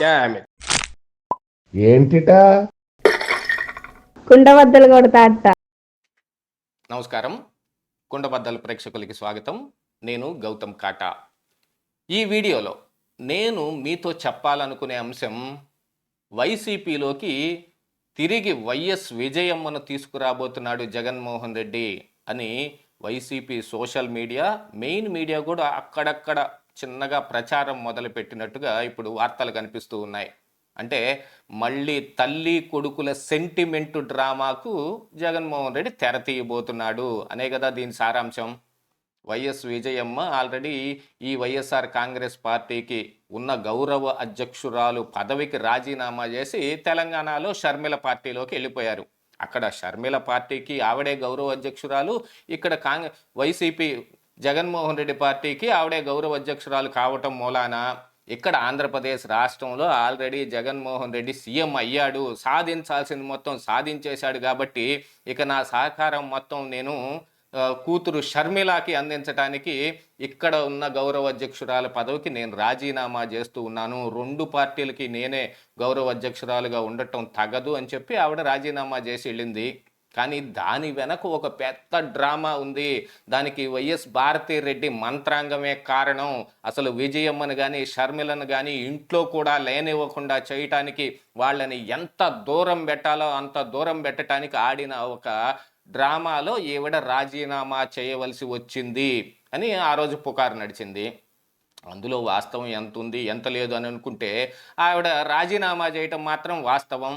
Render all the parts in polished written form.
Damn it. ఏంటిటా కుండబద్దలు కొడతా అట్ట. నమస్కారం, కుండబద్దల ప్రేక్షకులకి స్వాగతం. నేను గౌతమ్ కాటా. ఈ వీడియోలో నేను మీతో చెప్పాలనుకునే అంశం, వైసీపీలోకి తిరిగి వైఎస్ విజయమ్మను తీసుకురాబోతున్నాడు జగన్మోహన్ రెడ్డి అని YCP social media, main media కూడా అక్కడక్కడ చిన్నగా ప్రచారం మొదలుపెట్టినట్టుగా ఇప్పుడు వార్తలు కనిపిస్తూ ఉన్నాయి. అంటే మళ్ళీ తల్లి కొడుకుల సెంటిమెంటు డ్రామాకు జగన్మోహన్ రెడ్డి తెర తీయబోతున్నాడు అనే కదా దీని సారాంశం. వైఎస్ విజయమ్మ ఆల్రెడీ ఈ వైఎస్ఆర్ కాంగ్రెస్ పార్టీకి ఉన్న గౌరవ అధ్యక్షురాలు పదవికి రాజీనామా చేసి తెలంగాణలో షర్మిల పార్టీలోకి వెళ్ళిపోయారు. అక్కడ షర్మిల పార్టీకి ఆవిడే గౌరవ అధ్యక్షురాలు, ఇక్కడ వైసీపీ జగన్మోహన్ రెడ్డి పార్టీకి ఆవిడే గౌరవ అధ్యక్షురాలు కావటం మూలాన ఇక్కడ ఆంధ్రప్రదేశ్ రాష్ట్రంలో ఆల్రెడీ జగన్మోహన్ రెడ్డి సీఎం అయ్యాడు, సాధించాల్సింది మొత్తం సాధించేశాడు. కాబట్టి ఇక నా సహకారం మొత్తం నేను కూతురు షర్మిలాకి అందించడానికి ఇక్కడ ఉన్న గౌరవ అధ్యక్షురాల పదవికి నేను రాజీనామా చేస్తూ ఉన్నాను, రెండు పార్టీలకి నేనే గౌరవ అధ్యక్షురాలుగా ఉండటం తగదు అని చెప్పి ఆవిడ రాజీనామా చేసి వెళ్ళింది. కానీ దాని వెనక ఒక పెద్ద డ్రామా ఉంది. దానికి వైఎస్ భారతిరెడ్డి మంత్రాంగమే కారణం. అసలు విజయమ్మను కానీ షర్మిలను కానీ ఇంట్లో కూడా లేనివ్వకుండా చేయటానికి, వాళ్ళని ఎంత దూరం పెట్టాలో అంత దూరం పెట్టడానికి ఆడిన ఒక డ్రామాలో ఈవిడ రాజీనామా చేయవలసి వచ్చింది అని ఆ రోజు పుకారు నడిచింది. అందులో వాస్తవం ఎంత ఉంది ఎంత లేదు అని అనుకుంటే, ఆవిడ రాజీనామా చేయటం మాత్రం వాస్తవం.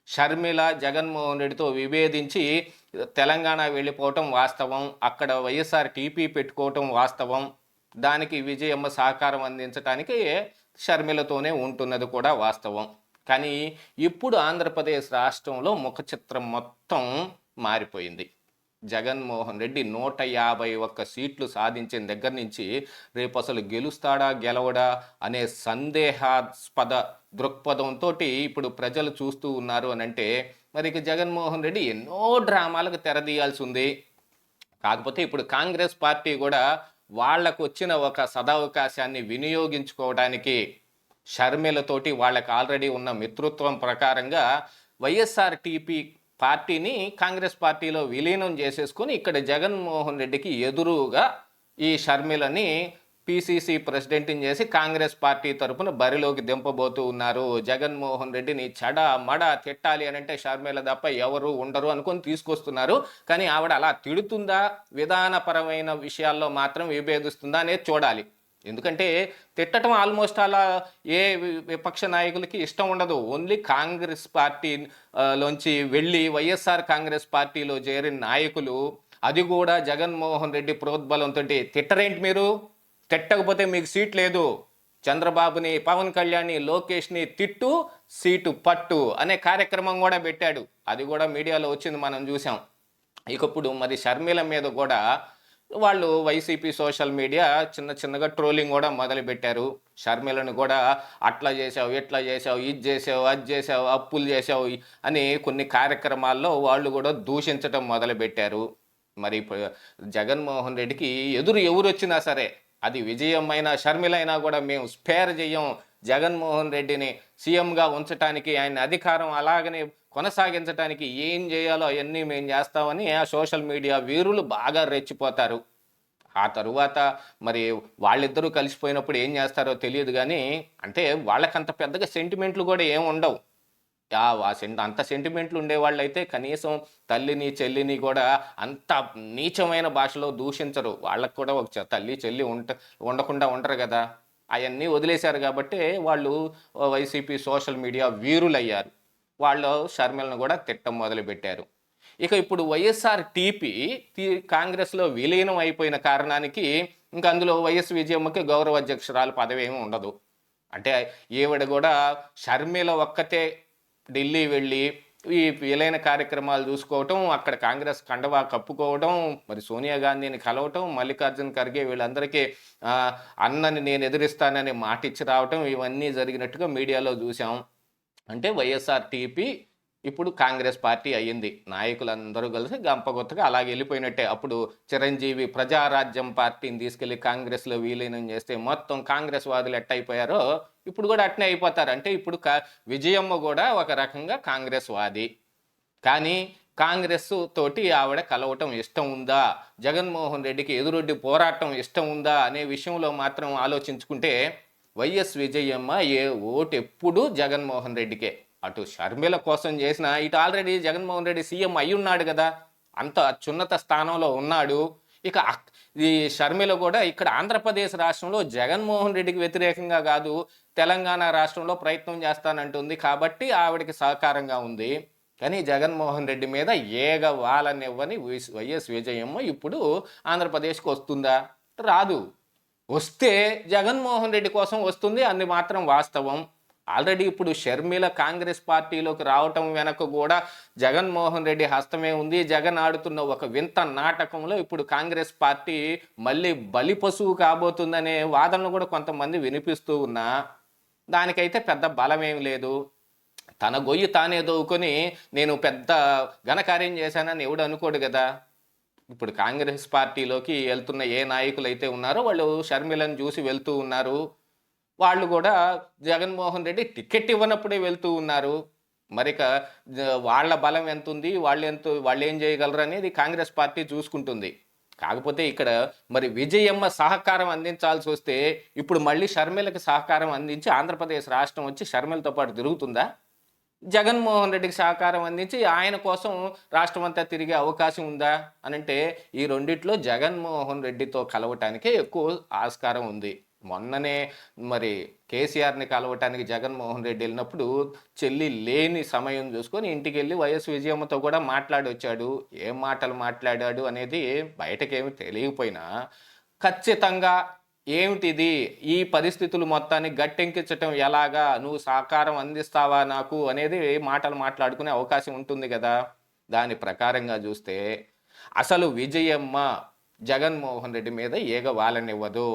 షర్మిల జగన్మోహన్ రెడ్డితో విభేదించి తెలంగాణ వెళ్ళిపోవటం వాస్తవం. అక్కడ వైఎస్ఆర్ టీపీ పెట్టుకోవటం వాస్తవం. దానికి విజయమ్మ సహకారం అందించడానికి షర్మిలతోనే ఉంటున్నది కూడా వాస్తవం. కానీ ఇప్పుడు ఆంధ్రప్రదేశ్ రాష్ట్రంలో ముఖ చిత్రం మొత్తం మారిపోయింది. జగన్మోహన్ రెడ్డి 151 సీట్లు సాధించిన దగ్గర నుంచి రేపు అసలు గెలుస్తాడా గెలవడా అనే సందేహాస్పద దృక్పథంతో ఇప్పుడు ప్రజలు చూస్తూ ఉన్నారు అని అంటే, మరి జగన్మోహన్ రెడ్డి ఎన్నో డ్రామాలకు తెరదీయాల్సి ఉంది. కాకపోతే ఇప్పుడు కాంగ్రెస్ పార్టీ కూడా వాళ్లకు వచ్చిన ఒక సదవకాశాన్ని వినియోగించుకోవడానికి షర్మిలతోటి వాళ్ళకి ఆల్రెడీ ఉన్న మిత్రత్వం ప్రకారంగా వైఎస్ఆర్ టీపీ పార్టీని కాంగ్రెస్ పార్టీలో విలీనం చేసేసుకొని ఇక్కడ జగన్మోహన్ రెడ్డికి ఎదురుగా ఈ షర్మిలని పిసిసి ప్రెసిడెంట్ని చేసి కాంగ్రెస్ పార్టీ తరఫున బరిలోకి దింపబోతూ ఉన్నారు. జగన్మోహన్ రెడ్డిని చెడ మడ తిట్టాలి అని అంటే షర్మిల తప్ప ఎవరు ఉండరు అనుకొని తీసుకొస్తున్నారు. కానీ ఆవిడ అలా తిడుతుందా, విధానపరమైన విషయాల్లో మాత్రం విభేదిస్తుందా అనేది చూడాలి. ఎందుకంటే తిట్టడం ఆల్మోస్ట్ అలా ఏ విపక్ష నాయకులకి ఇష్టం ఉండదు. ఓన్లీ కాంగ్రెస్ పార్టీలోంచి వెళ్ళి వైఎస్ఆర్ కాంగ్రెస్ పార్టీలో చేరిన నాయకులు, అది కూడా జగన్మోహన్ రెడ్డి ప్రోద్బలంతో తిట్టరేంటి మీరు, తిట్టకపోతే మీకు సీట్ లేదు, చంద్రబాబుని, పవన్ కళ్యాణ్ని, లోకేష్ని తిట్టు సీటు పట్టు అనే కార్యక్రమం కూడా పెట్టాడు. అది కూడా మీడియాలో వచ్చింది, మనం చూసాం. ఇకప్పుడు మరి షర్మిల మీద కూడా వాళ్ళు వైసీపీ సోషల్ మీడియా చిన్నగా ట్రోలింగ్ కూడా మొదలుపెట్టారు. షర్మిలను కూడా అట్లా చేసావు, ఇట్లా చేసావు, ఇది చేసావు, అది చేసావు, అప్పులు చేసావు అని కొన్ని కార్యక్రమాల్లో వాళ్ళు కూడా దూషించడం మొదలుపెట్టారు. మరి జగన్మోహన్ రెడ్డికి ఎవరు వచ్చినా సరే, అది విజయమైనా షర్మిలైనా కూడా మేము స్పేర్ చెయ్యం. జగన్మోహన్ రెడ్డిని సీఎంగా ఉంచడానికి, ఆయన అధికారం అలాగనే కొనసాగించడానికి ఏం చేయాలో అవన్నీ మేము చేస్తామని ఆ సోషల్ మీడియా వీరులు బాగా రెచ్చిపోతారు. ఆ తరువాత మరి వాళ్ళిద్దరూ కలిసిపోయినప్పుడు ఏం చేస్తారో తెలియదు. కానీ అంటే వాళ్ళకంత పెద్దగా సెంటిమెంట్లు కూడా ఏం ఉండవు. అంత సెంటిమెంట్లు ఉండేవాళ్ళు అయితే కనీసం తల్లిని చెల్లిని కూడా అంత నీచమైన భాషలో దూషించరు. వాళ్ళకు కూడా ఒక తల్లి చెల్లి ఉండకుండా ఉండరు కదా. అవన్నీ వదిలేశారు కాబట్టి వాళ్ళు వైసీపీ సోషల్ మీడియా వీరులయ్యారు. వాళ్ళు షర్మిలను కూడా తిట్టం మొదలుపెట్టారు. ఇక ఇప్పుడు వైఎస్ఆర్ టీపీ కాంగ్రెస్లో విలీనం అయిపోయిన కారణానికి ఇంకా అందులో వైఎస్ విజయమ్మకి గౌరవ అధ్యక్షురాలు పదవి ఏమి ఉండదు. అంటే ఈవిడ కూడా షర్మిల ఒక్కతే ఢిల్లీ వెళ్ళి ఈ విలీన కార్యక్రమాలు చూసుకోవటం, అక్కడ కాంగ్రెస్ కండవా కప్పుకోవడం, మరి సోనియా గాంధీని కలవటం, మల్లికార్జున్ ఖర్గే వీళ్ళందరికీ అన్నని నేను ఎదిరిస్తానని మాట ఇచ్చి రావటం, ఇవన్నీ జరిగినట్టుగా మీడియాలో చూసాం. అంటే వైఎస్ఆర్ టీపీ ఇప్పుడు కాంగ్రెస్ పార్టీ అయ్యింది. నాయకులందరూ కలిసి గంపగుత్తగా అలాగే వెళ్ళిపోయినట్టే. అప్పుడు చిరంజీవి ప్రజారాజ్యం పార్టీని తీసుకెళ్ళి కాంగ్రెస్‌లో విలీనం చేస్తే మొత్తం కాంగ్రెస్ వాదులు ఎట్టయిపోయారో ఇప్పుడు కూడా అట్నే అయిపోతారు. అంటే ఇప్పుడు విజయమ్మ కూడా ఒక రకంగా కాంగ్రెస్ వాది. కానీ కాంగ్రెస్ తోటి ఆవిడ కలవటం ఇష్టం ఉందా? జగన్మోహన్ రెడ్డికి ఎదురొడ్డి పోరాటం ఇష్టం ఉందా? అనే విషయంలో మాత్రం ఆలోచించుకుంటే వైఎస్ విజయమ్మ ఓటెప్పుడు జగన్మోహన్ రెడ్డికే. అటు షర్మిల కోసం చేసిన ఇటు ఆల్రెడీ జగన్మోహన్ రెడ్డి సీఎం అయ్యున్నాడు కదా! అంత అత్యున్నత స్థానంలో ఉన్నాడు. ఇక ఈ షర్మిల కూడా ఇక్కడ ఆంధ్రప్రదేశ్ రాష్ట్రంలో జగన్మోహన్ రెడ్డికి వ్యతిరేకంగా కాదు, తెలంగాణ రాష్ట్రంలో ప్రయత్నం చేస్తానంటుంది. కాబట్టి ఆవిడకి సహకారంగా ఉంది. కానీ జగన్మోహన్ రెడ్డి మీద ఏగ వాలనివ్వని వైఎస్ విజయమ్మ ఇప్పుడు ఆంధ్రప్రదేశ్‌కి వస్తుందా? రాదు. వస్తే జగన్మోహన్ రెడ్డి కోసం వస్తుంది. అది మాత్రం వాస్తవం. ఆల్రెడీ ఇప్పుడు షర్మిల కాంగ్రెస్ పార్టీలోకి రావటం వెనక కూడా జగన్మోహన్ రెడ్డి హస్తమే ఉంది. జగన్ ఆడుతున్న ఒక వింత నాటకంలో ఇప్పుడు కాంగ్రెస్ పార్టీ మళ్ళీ బలిపశువు కాబోతుందనే వాదనలు కూడా కొంతమంది వినిపిస్తూ ఉన్నా దానికైతే పెద్ద బలమేమి లేదు. తన గొయ్యి తానే దోవుకొని నేను పెద్ద ఘనకార్యం చేశానని ఎవడు అనుకోడు కదా! ఇప్పుడు కాంగ్రెస్ పార్టీలోకి వెళ్తున్న ఏ నాయకులైతే ఉన్నారో వాళ్ళు షర్మిలను చూసి వెళ్తూ ఉన్నారు. వాళ్ళు కూడా జగన్మోహన్ రెడ్డి టికెట్ ఇవ్వనప్పుడే వెళ్తూ ఉన్నారు. మరిక వాళ్ళ బలం ఎంతుంది? వాళ్ళేం చేయగలరు అనేది కాంగ్రెస్ పార్టీ చూసుకుంటుంది. కాకపోతే ఇక్కడ మరి విజయమ్మ సహకారం అందించాల్సొస్తే ఇప్పుడు మళ్ళీ షర్మిలకి సహకారం అందించి ఆంధ్రప్రదేశ్ రాష్ట్రం వచ్చి షర్మిలతో పాటు తిరుగుతుందా? జగన్మోహన్ రెడ్డికి సహకారం అందించి ఆయన కోసం రాష్ట్రమంతా తిరిగే అవకాశం ఉందా అనంటే ఈ రెండిట్లో జగన్మోహన్ రెడ్డితో కలవటానికే ఎక్కువ ఆస్కారం ఉంది. మొన్ననే మరి కేసీఆర్ని కలవటానికి జగన్మోహన్ రెడ్డి వెళ్ళినప్పుడు చెల్లి లేని సమయం చూసుకొని ఇంటికెళ్ళి వైఎస్ విజయమ్మతో కూడా మాట్లాడి వచ్చాడు. ఏం మాటలు మాట్లాడాడు అనేది బయటకేమి తెలియకపోయినా ఖచ్చితంగా ఏమిటిది? ఈ పరిస్థితులు మొత్తాన్ని గట్టెంకించటం ఎలాగా? నువ్వు సహకారం అందిస్తావా నాకు? అనేది మాటలు మాట్లాడుకునే అవకాశం ఉంటుంది గదా! దాని ప్రకారంగా చూస్తే అసలు విజయమ్మ జగన్మోహన్ రెడ్డి మీద ఈగ వాలనివ్వదు.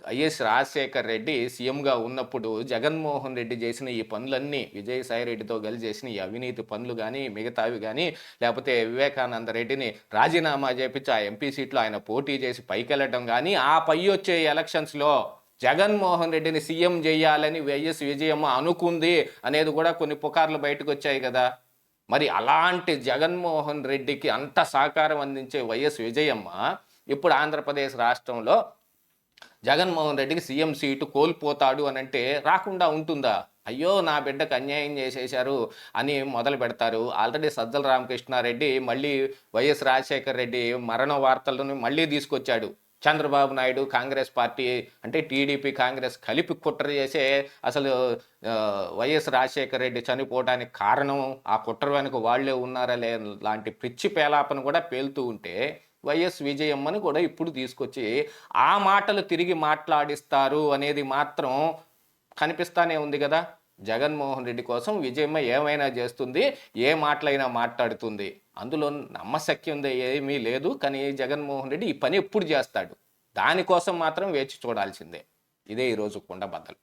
వైఎస్ రాజశేఖర్ రెడ్డి సీఎంగా ఉన్నప్పుడు జగన్మోహన్ రెడ్డి చేసిన ఈ పనులన్నీ విజయసాయి రెడ్డితో కలిసి చేసిన ఈ అవినీతి పనులు కానీ మిగతావి కానీ లేకపోతే వివేకానంద రెడ్డిని రాజీనామా చేపించి ఆ ఎంపీ సీట్లో ఆయన పోటీ చేసి పైకెళ్ళటం కానీ ఆ పై వచ్చే ఎలక్షన్స్లో జగన్మోహన్ రెడ్డిని సీఎం చేయాలని వైఎస్ విజయమ్మ అనుకుంది అనేది కూడా కొన్ని పుకార్లు బయటకు వచ్చాయి కదా. మరి అలాంటి జగన్మోహన్ రెడ్డికి అంత సహకారం అందించే వైఎస్ విజయమ్మ ఇప్పుడు ఆంధ్రప్రదేశ్ రాష్ట్రంలో జగన్మోహన్ రెడ్డికి సీఎం సీటు కోల్పోతాడు అని అంటే రాకుండా ఉంటుందా? అయ్యో నా బిడ్డకు అన్యాయం చేసేశారు అని మొదలు పెడతారు. ఆల్రెడీ సజ్జల రామకృష్ణారెడ్డి మళ్ళీ వైఎస్ రాజశేఖర్ రెడ్డి మరణ వార్తలను మళ్ళీ తీసుకొచ్చాడు. చంద్రబాబు నాయుడు కాంగ్రెస్ పార్టీ అంటే టీడీపీ కాంగ్రెస్ కలిపి కుట్ర చేసే అసలు వైఎస్ రాజశేఖర్ రెడ్డి చనిపోవడానికి కారణం ఆ కుట్ర వెనుక వాళ్లే ఉన్నారా లాంటి పిచ్చి పేలాపను కూడా పేలుతూ ఉంటే వైఎస్ విజయమ్మని కూడా ఇప్పుడు తీసుకొచ్చి ఆ మాటలు తిరిగి మాట్లాడిస్తారు అనేది మాత్రం కనిపిస్తానే ఉంది కదా. జగన్మోహన్ రెడ్డి కోసం విజయమ్మ ఏమైనా చేస్తుంది, ఏ మాటలైనా మాట్లాడుతుంది. అందులో నమ్మశక్యం ఏమీ లేదు. కానీ జగన్మోహన్ రెడ్డి ఈ పని ఎప్పుడు చేస్తాడు? దానికోసం మాత్రం వేచి చూడాల్సిందే. ఇదే ఈరోజు కుండబద్దలు.